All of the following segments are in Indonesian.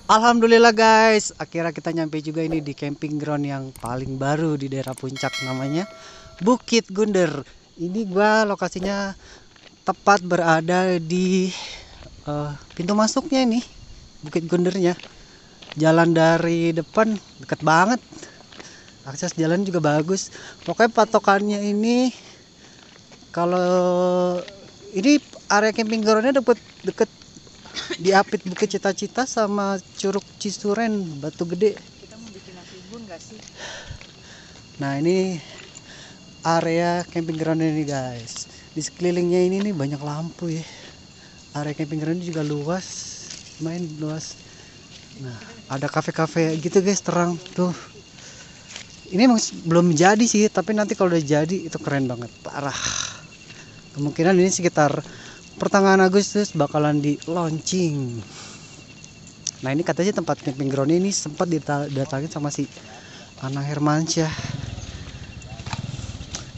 Alhamdulillah guys, akhirnya kita nyampe juga ini di camping ground yang paling baru di daerah Puncak, namanya Bukit Gunder. Ini gua lokasinya tepat berada di pintu masuknya ini, Bukit Gundernya. Jalan dari depan deket banget, akses jalan juga bagus. Pokoknya patokannya ini, kalau ini area camping groundnya deket di Apit Bukit Cita-Cita sama Curug Cisuren Batu Gede. Kita mau bikin tribun gak sih? Nah, ini area camping ground ini guys. Di sekelilingnya ini nih banyak lampu ya. Area camping ground juga luas, main luas. Nah, ada kafe-kafe gitu guys, terang tuh. Ini emang belum jadi sih, tapi nanti kalau udah jadi itu keren banget, parah. Kemungkinan ini sekitar pertengahan Agustus bakalan di launching. Nah, ini katanya tempat camping ground ini sempat didatangin sama si Ana Hermansyah,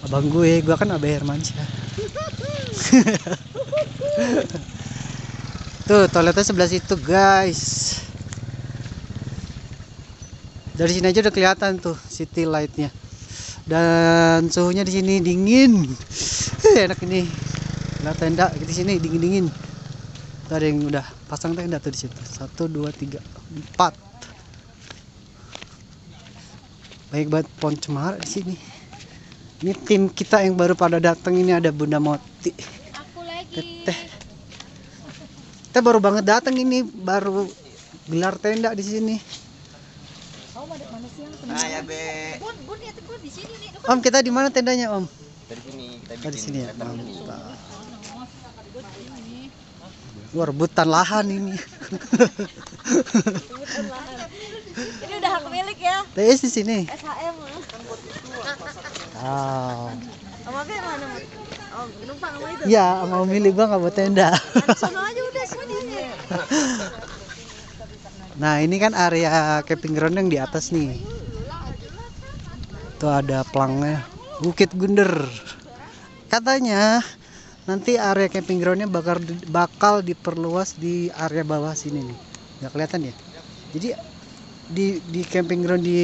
abang gue kan Abe Hermansyah. Tuh toiletnya sebelah situ guys. Dari sini aja udah kelihatan tuh city lightnya. Dan suhunya di sini dingin. Enak ini. Nah, tenda di sini dingin-dingin. Tuh ada yang udah pasang tenda tuh di situ. 1 2 3 4. Baik banget pohon cemara di sini. Ini tim kita yang baru pada datang, ini ada Bunda Moti. Aku lagi. Teteh. Kita baru banget datang ini, baru gelar tenda di sini. Oh, mana sih yang temen? Ya, Be. Bun, lihat Bun di sini nih. Om, kita di mana tendanya, Om? Dari sini kita Dari bikin sini ya. meter ini. Mantap. Wah, rebutan lahan ini. Ini udah hak milik ya. TS di sini. SHM. Oh. Sama Be mana? Oh, numpang sama itu. Iya, mau milih gua nggak buat tenda. Sono aja udah sini. Nah, ini kan area camping ground yang di atas nih. Tuh ada pelangnya, Bukit Gunder. Katanya nanti area camping groundnya bakal diperluas di area bawah sini nih. Nggak kelihatan ya? Jadi di camping ground di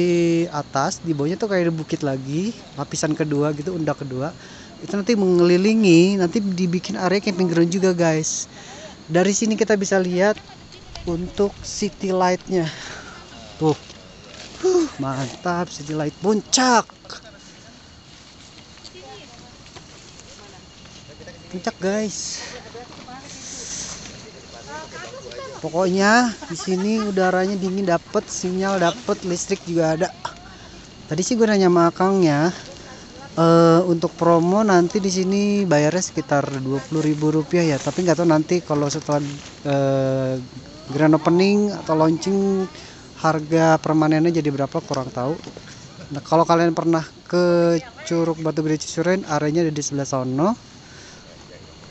atas, di bawahnya tuh kayak ada bukit lagi, lapisan kedua gitu, undak kedua. Itu nanti mengelilingi, nanti dibikin area camping ground juga guys. Dari sini kita bisa lihat untuk city lightnya tuh. Mantap, city light Puncak guys. Pokoknya di sini udaranya dingin, dapet sinyal, dapet listrik juga ada. Tadi sih gue nanya sama akangnya, untuk promo nanti di sini bayarnya sekitar Rp20.000 ya, tapi nggak tahu nanti kalau setelah grand opening atau launching harga permanennya jadi berapa, kurang tahu. Nah, kalau kalian pernah ke Curug Batu Gede Cisuren, areanya ada di sebelah sana.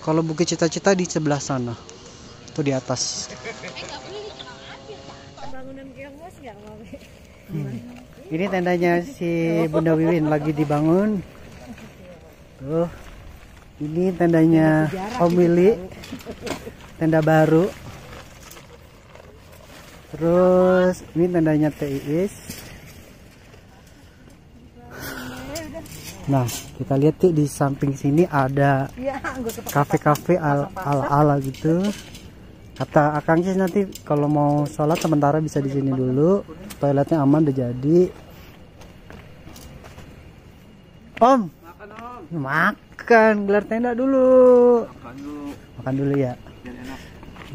Kalau Bukit Cita-Cita di sebelah sana, tuh di atas. Bangunan kios enggak, Mami? Ini tendanya si Bunda Wiwin lagi dibangun. Tuh, ini tendanya Om Willy, tenda baru. Terus ini tendanya TIS. Nah, kita lihat tuh di samping sini ada kafe-kafe ala-ala gitu. Kata akang sih nanti kalau mau sholat sementara bisa di sini dulu. Toiletnya aman, udah jadi. Om, makan, gelar tenda dulu. Makan dulu ya,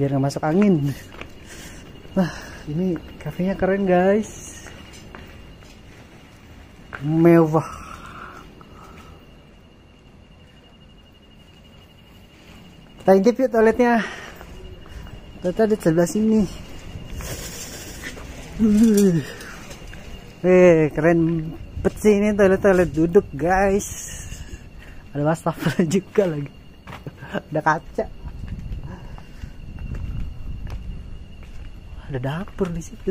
biar nggak masuk angin. Wah, ini kafenya keren guys, mewah. Kita intip yuk toiletnya. Toiletnya di sebelah sini. Keren bet sih ini toilet duduk guys. Ada wastafel juga lagi. Ada kaca. Ada dapur di situ.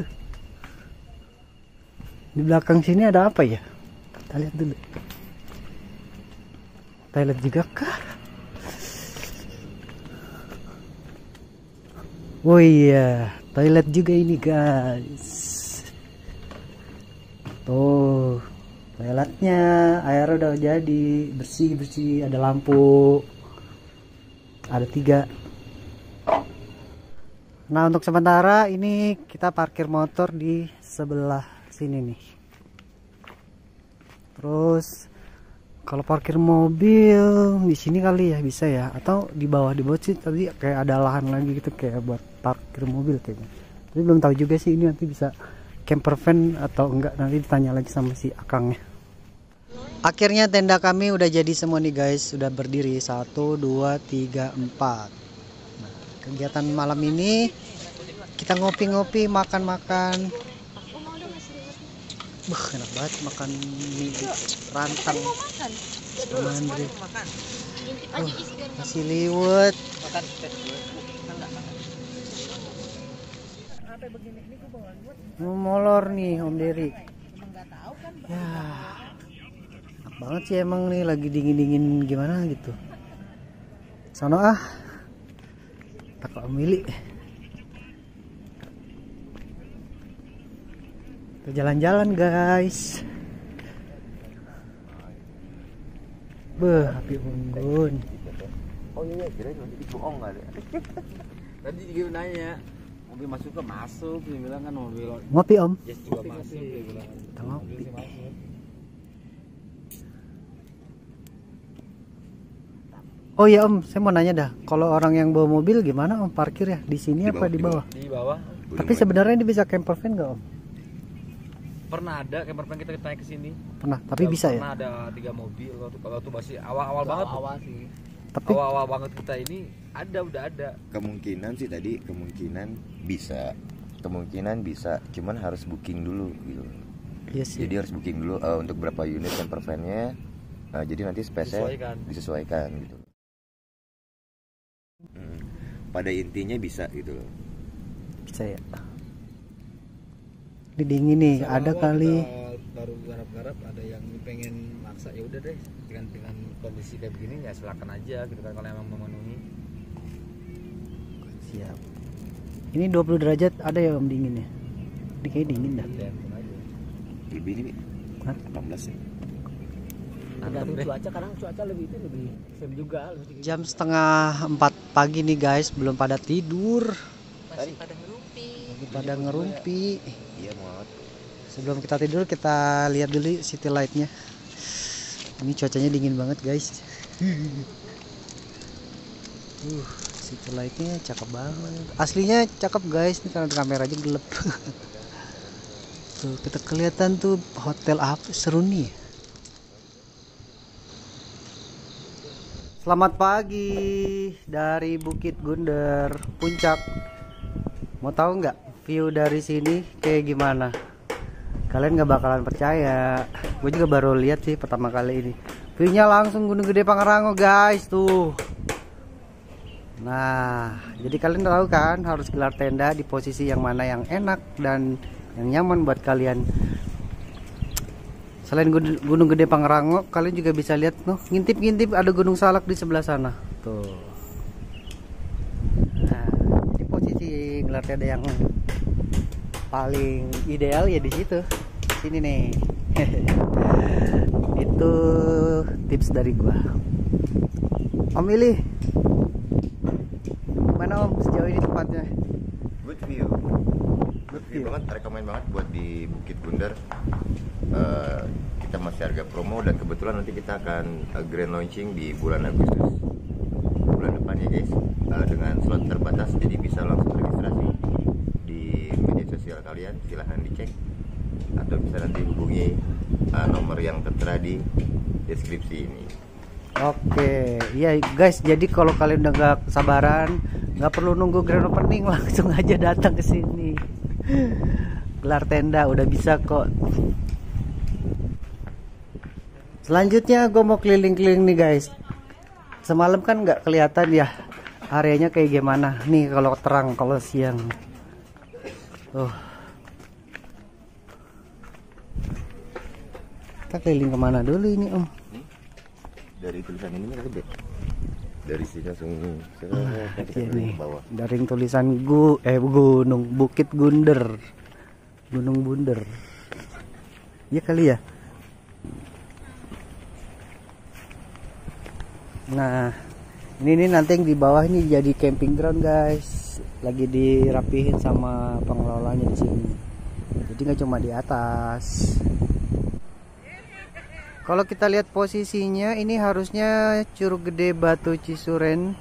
Di belakang sini ada apa ya? Kita lihat dulu. Toilet juga kah? Oh iya, Toilet juga ini guys. Tuh toiletnya, air udah jadi bersih, ada lampu, ada 3. Nah untuk sementara ini kita parkir motor di sebelah sini nih. Terus kalau parkir mobil di sini kali ya bisa ya, atau di bawah sih tadi kayak ada lahan lagi gitu kayak buat parkir mobil kayaknya. Tapi belum tahu juga sih ini nanti bisa camper van atau enggak, nanti ditanya lagi sama si akangnya. Akhirnya tenda kami udah jadi semua nih guys, sudah berdiri 1, 2, 3, 4. Nah, kegiatan malam ini kita ngopi-ngopi, makan-makan. Enak banget makan mie rantang. Mandri. Nasi liwet. Molor nih Om Dery. Ya, enak banget sih emang nih, lagi dingin-dingin gimana gitu. Sono ah, tak milih. Kita jalan-jalan guys. Beh, api unggun. Oh iya, kira nanti bohong kali. Tadi juga nanya, mobil masuk ke masuk, dia bilang kan mobil. Ngopi Om. Yes juga masuk, dia bilang. Kita ngopi. Oh iya Om, saya mau nanya dah, kalau orang yang bawa mobil gimana Om parkir ya? Di sini apa di bawah? Di bawah. Tapi sebenarnya ini bisa camper van nggak Om? Pernah ada camper van kita naik ke sini. Pernah, tapi bisa ya? Pernah ada 3 mobil waktu masih awal-awal banget. Awal sih. Tapi Awal-awal banget kita ini udah ada. Kemungkinan sih tadi bisa, cuman harus booking dulu gitu. iya sih. Jadi harus booking dulu untuk berapa unit camper van-nya. Jadi nanti space-nya disesuaikan gitu. Pada intinya bisa gitu loh. Bisa ya. Ini dingin nih, ada kali. Baru garap-garap ada yang pengen maksa, ya udah deh dengan kondisi kayak begini ya silakan aja gitu kan kalau emang memenuhi. Siap. Ini 20 derajat ada ya Om dinginnya? Ini kayak dingin dah. Lebih ini Hah? 18 ya. Tergantung cuaca, kadang cuaca lebih same juga. Jam setengah 4 pagi nih guys, belum pada tidur. Masih pada ngerumpi. Lagi pada ngerumpi. Iya muat. Sebelum kita tidur kita lihat dulu city light-nya. Ini cuacanya dingin banget guys. City light-nya cakep banget. Aslinya cakep guys, ini karena kameranya gelap. Tuh kita kelihatan tuh hotel apa seru nih. Selamat pagi dari Bukit Gunder, Puncak. Mau tahu nggak view dari sini kayak gimana? Kalian nggak bakalan percaya. Gue juga baru lihat sih pertama kali ini. View-nya langsung Gunung Gede Pangrango guys tuh. Nah, jadi kalian tahu kan harus gelar tenda di posisi yang mana yang enak dan yang nyaman buat kalian. Selain Gunung Gede Pangrango, kalian juga bisa lihat ngintip-ngintip ada Gunung Salak di sebelah sana. Tuh. Nah, ini posisi gelar tenda yang paling ideal ya di situ. Sini nih. Itu tips dari gua. Om Ili, mana Om sejauh ini tempatnya? Good view banget, rekomend banget buat di Bukit Gunder. Kita masih harga promo dan kebetulan nanti kita akan grand launching di bulan Agustus bulan depan ya guys, dengan slot terbatas, jadi bisa langsung registrasi di media sosial kalian, silahkan dicek atau bisa nanti hubungi nomor yang tertera di deskripsi ini. Oke, iya guys, jadi kalau kalian udah gak sabaran, nggak perlu nunggu grand opening, langsung aja datang ke sini. Gelar tenda udah bisa kok. Selanjutnya gue mau keliling-keliling nih guys. Semalam kan nggak kelihatan ya areanya kayak gimana. Nih kalau terang, kalau siang. Kita keliling kemana dulu ini Om? Dari tulisan ini kan gede. dari sini langsung Iya nih, ke bawah. dari tulisan gunung Bukit Gunder, Gunung Bunder. Iya kali ya. Nah, ini nanti yang di bawah ini jadi camping ground guys. Lagi dirapihin sama pengelolanya di sini. Jadi nggak cuma di atas. Kalau kita lihat posisinya, ini harusnya Curug Gede Batu Cisuren.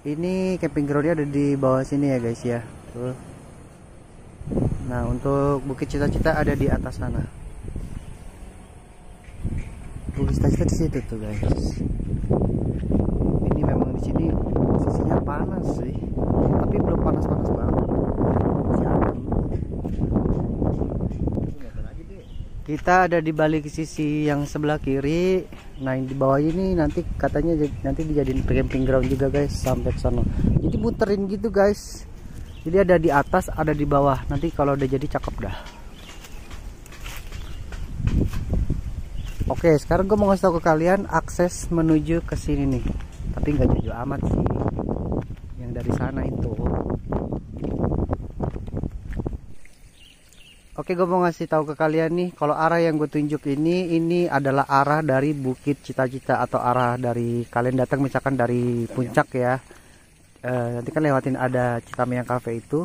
Ini camping groundnya ada di bawah sini ya guys ya. Tuh. Nah, untuk Bukit Cita-Cita ada di atas sana. Bukit Cita-Cita di situ tuh guys. Ini memang di sini posisinya panas sih, tapi belum panas-panas banget. Masih adem. Kita ada di balik sisi yang sebelah kiri. Nah, di bawah ini nanti katanya nanti dijadiin camping ground juga guys sampai ke sana. Jadi muterin gitu guys. Jadi ada di atas, ada di bawah. Nanti kalau udah jadi cakep dah. Oke, sekarang gue mau ngasih tau ke kalian akses menuju ke sini nih. Tapi nggak jauh amat sih. Yang dari sana itu. Oke, gue mau ngasih tahu ke kalian nih, kalau arah yang gue tunjuk ini adalah arah dari Bukit Cita-Cita atau arah dari kalian datang misalkan dari puncak ya. Nanti kan lewatin ada Citameyang Cafe itu.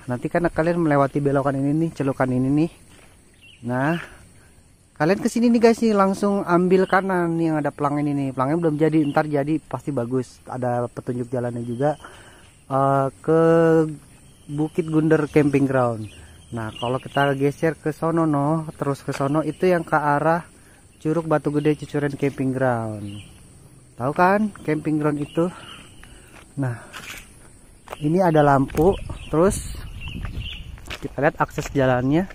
Nanti kan kalian melewati belokan ini nih, celukan ini nih. Nah, kalian kesini nih guys nih, langsung ambil kanan nih yang ada pelang ini nih. Pelangnya belum jadi, ntar jadi pasti bagus. Ada petunjuk jalannya juga ke Bukit Gunder Camping Ground. Nah, kalau kita geser ke sono terus ke sono itu yang ke arah Curug Batu Gede Cisuren Camping Ground. Tahu kan camping ground itu? Nah, ini ada lampu. Terus kita lihat akses jalannya.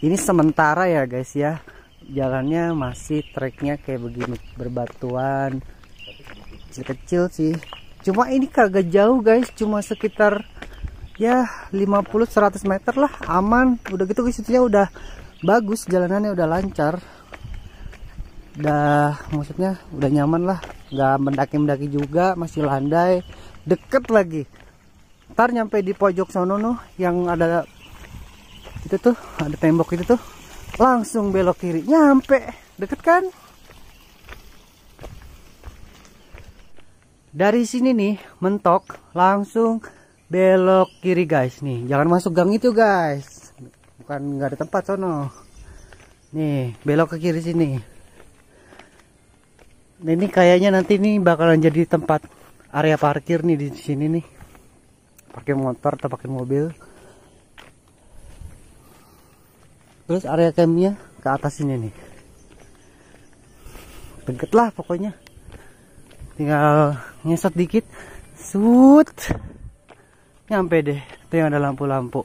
Ini sementara ya guys ya. Jalannya masih treknya kayak begini, berbatuan, kecil-kecil sih. Cuma ini kagak jauh guys, cuma sekitar ya 50-100 meter lah, aman. Udah gitu situnya udah bagus, jalanannya udah lancar, udah maksudnya udah nyaman lah, nggak mendaki-mendaki juga, masih landai, deket lagi. Ntar nyampe di pojok sono yang ada itu tuh, ada tembok itu tuh, langsung belok kiri, nyampe, deket kan. Dari sini nih mentok langsung belok kiri guys nih, jangan masuk gang itu guys, bukan nggak ada tempat sono. Nih belok ke kiri sini. Nah, ini kayaknya nanti nih bakalan jadi tempat area parkir nih di sini nih, parkir motor atau parkir mobil. Terus area campnya ke atas ini nih, deket lah pokoknya, tinggal ngesot dikit, nyampe deh. Itu yang ada lampu-lampu.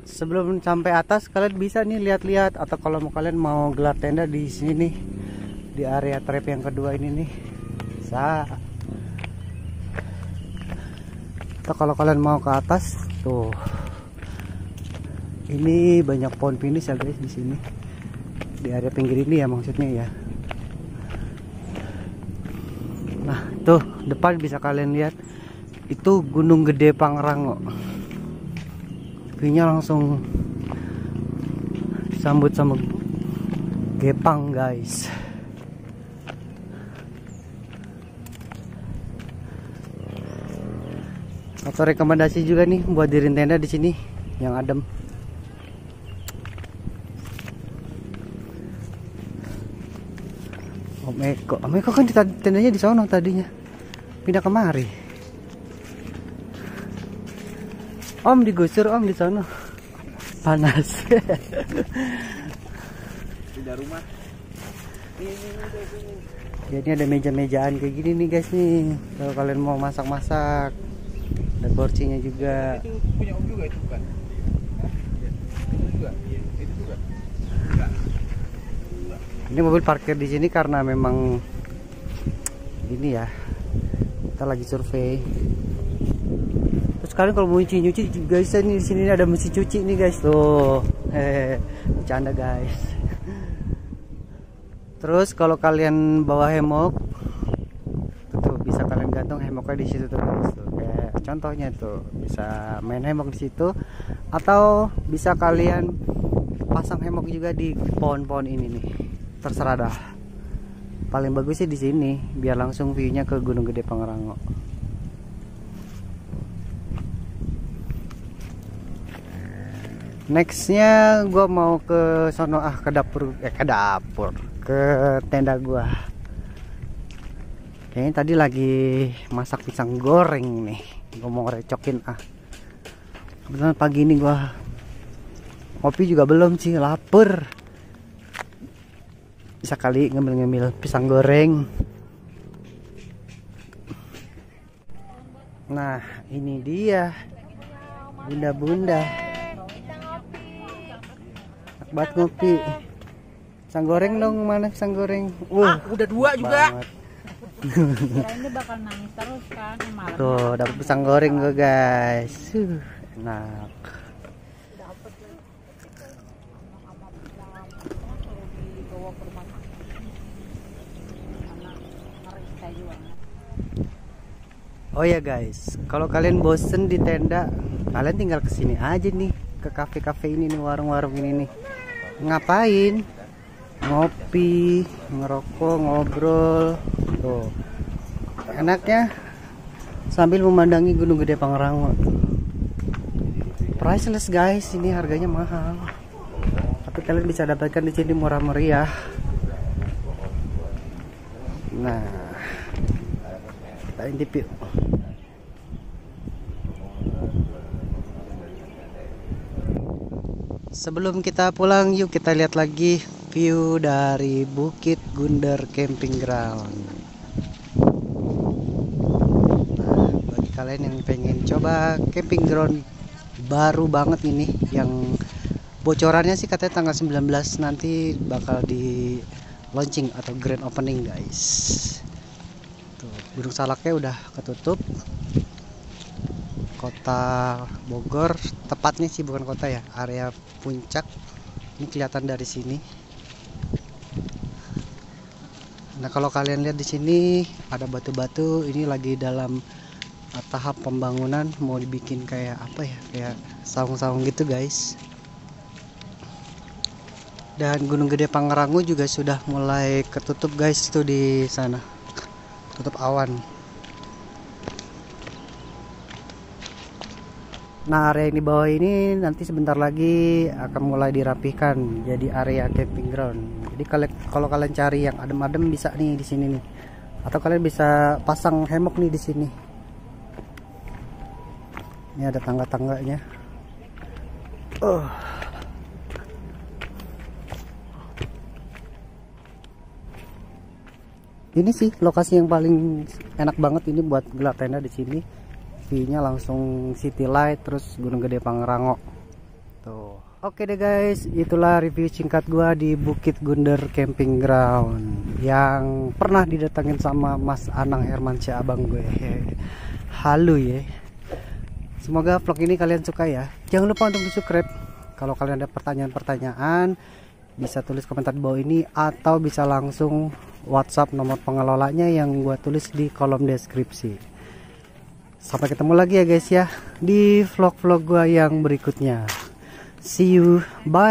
Sebelum sampai atas kalian bisa nih lihat-lihat, atau kalau kalian mau gelar tenda di sini nih, di area trap yang kedua ini nih bisa. Atau kalau kalian mau ke atas tuh, ini banyak pohon pinus ya guys di sini, di area pinggir ini ya maksudnya ya. Nah tuh depan bisa kalian lihat, itu Gunung Gede Pangrango. View-nya langsung disambut sama Gepang guys. Atau rekomendasi juga nih buat diriin tenda di sini yang adem. Om Eko kan tendanya di sono tadinya, pindah kemari. Om digusur om di sono, panas. Pindah rumah. Ya, ini ada meja-mejaan kayak gini nih guys nih, kalau kalian mau masak-masak, ada porsinya juga. Itu punya om juga itu bukan? Itu juga. Itu juga. Ini mobil parkir di sini karena memang ini ya, kita lagi survei. Terus terus kalian kalau mau nyuci guys, ini di sini ada mesin cuci nih guys tuh. Bercanda guys. Terus kalau kalian bawa hemok tuh bisa kalian gantung hemoknya di situ tuh guys tuh. Kayak contohnya tuh bisa main hemok di situ, atau bisa kalian pasang hemok juga di pohon-pohon ini nih. Terserah dah. Paling bagus sih di sini biar langsung view-nya ke Gunung Gede Pangrango. Nextnya gue mau ke sono ke dapur ke tenda gue. Kayaknya tadi lagi masak pisang goreng nih, gue mau recokin kebetulan pagi ini gue ngopi juga belum sih, lapar. Bisa kali ngemil-ngemil pisang goreng. Nah ini dia bunda-bunda buat ngopi. Pisang goreng dong, mana pisang goreng? Udah 2 juga. Ini bakal nangis terus kan malam. Tuh dapat pisang goreng gue guys. Enak. Oh ya guys, kalau kalian bosen di tenda, kalian tinggal kesini aja nih, ke kafe-kafe ini nih, warung-warung ini nih. Ngapain? Ngopi, ngerokok, ngobrol. Tuh. Enaknya sambil memandangi Gunung Gede Pangrango. Priceless guys, ini harganya mahal. Tapi kalian bisa dapatkan di sini murah meriah. Nah, kita intip yuk. Sebelum kita pulang, yuk kita lihat lagi view dari Bukit Gunder Camping Ground. Nah, bagi kalian yang pengen coba camping ground baru banget ini, yang bocorannya sih katanya tanggal 19 nanti bakal di launching atau grand opening guys. Tuh, Gunung Salaknya udah ketutup. Kota Bogor, tepatnya sih bukan kota ya, area puncak. Ini kelihatan dari sini. Nah, kalau kalian lihat di sini ada batu-batu, ini lagi dalam tahap pembangunan, mau dibikin kayak apa ya? Kayak saung-saung gitu, guys. Dan Gunung Gede Pangrango juga sudah mulai ketutup, guys, tuh di sana. Tutup awan. Nah, area yang di bawah ini nanti sebentar lagi akan mulai dirapihkan jadi area camping ground. Jadi kalau kalian cari yang adem-adem bisa nih di sini nih. Atau kalian bisa pasang hemok nih di sini. Ini ada tangga-tangganya. Ini sih lokasi yang paling enak banget ini buat gelap tenda di sini. View-nya langsung city light, terus Gunung Gede Pangrango. Tuh. Oke deh guys, itulah review singkat gua di Bukit Gunder Camping Ground yang pernah didatangin sama Mas Anang Hermansyah, abang gue. Halo ya. Semoga vlog ini kalian suka ya. Jangan lupa untuk di-subscribe. Kalau kalian ada pertanyaan-pertanyaan, bisa tulis komentar di bawah ini atau bisa langsung WhatsApp nomor pengelolanya yang gua tulis di kolom deskripsi. Sampai ketemu lagi ya guys ya di vlog-vlog gua yang berikutnya. See you, bye.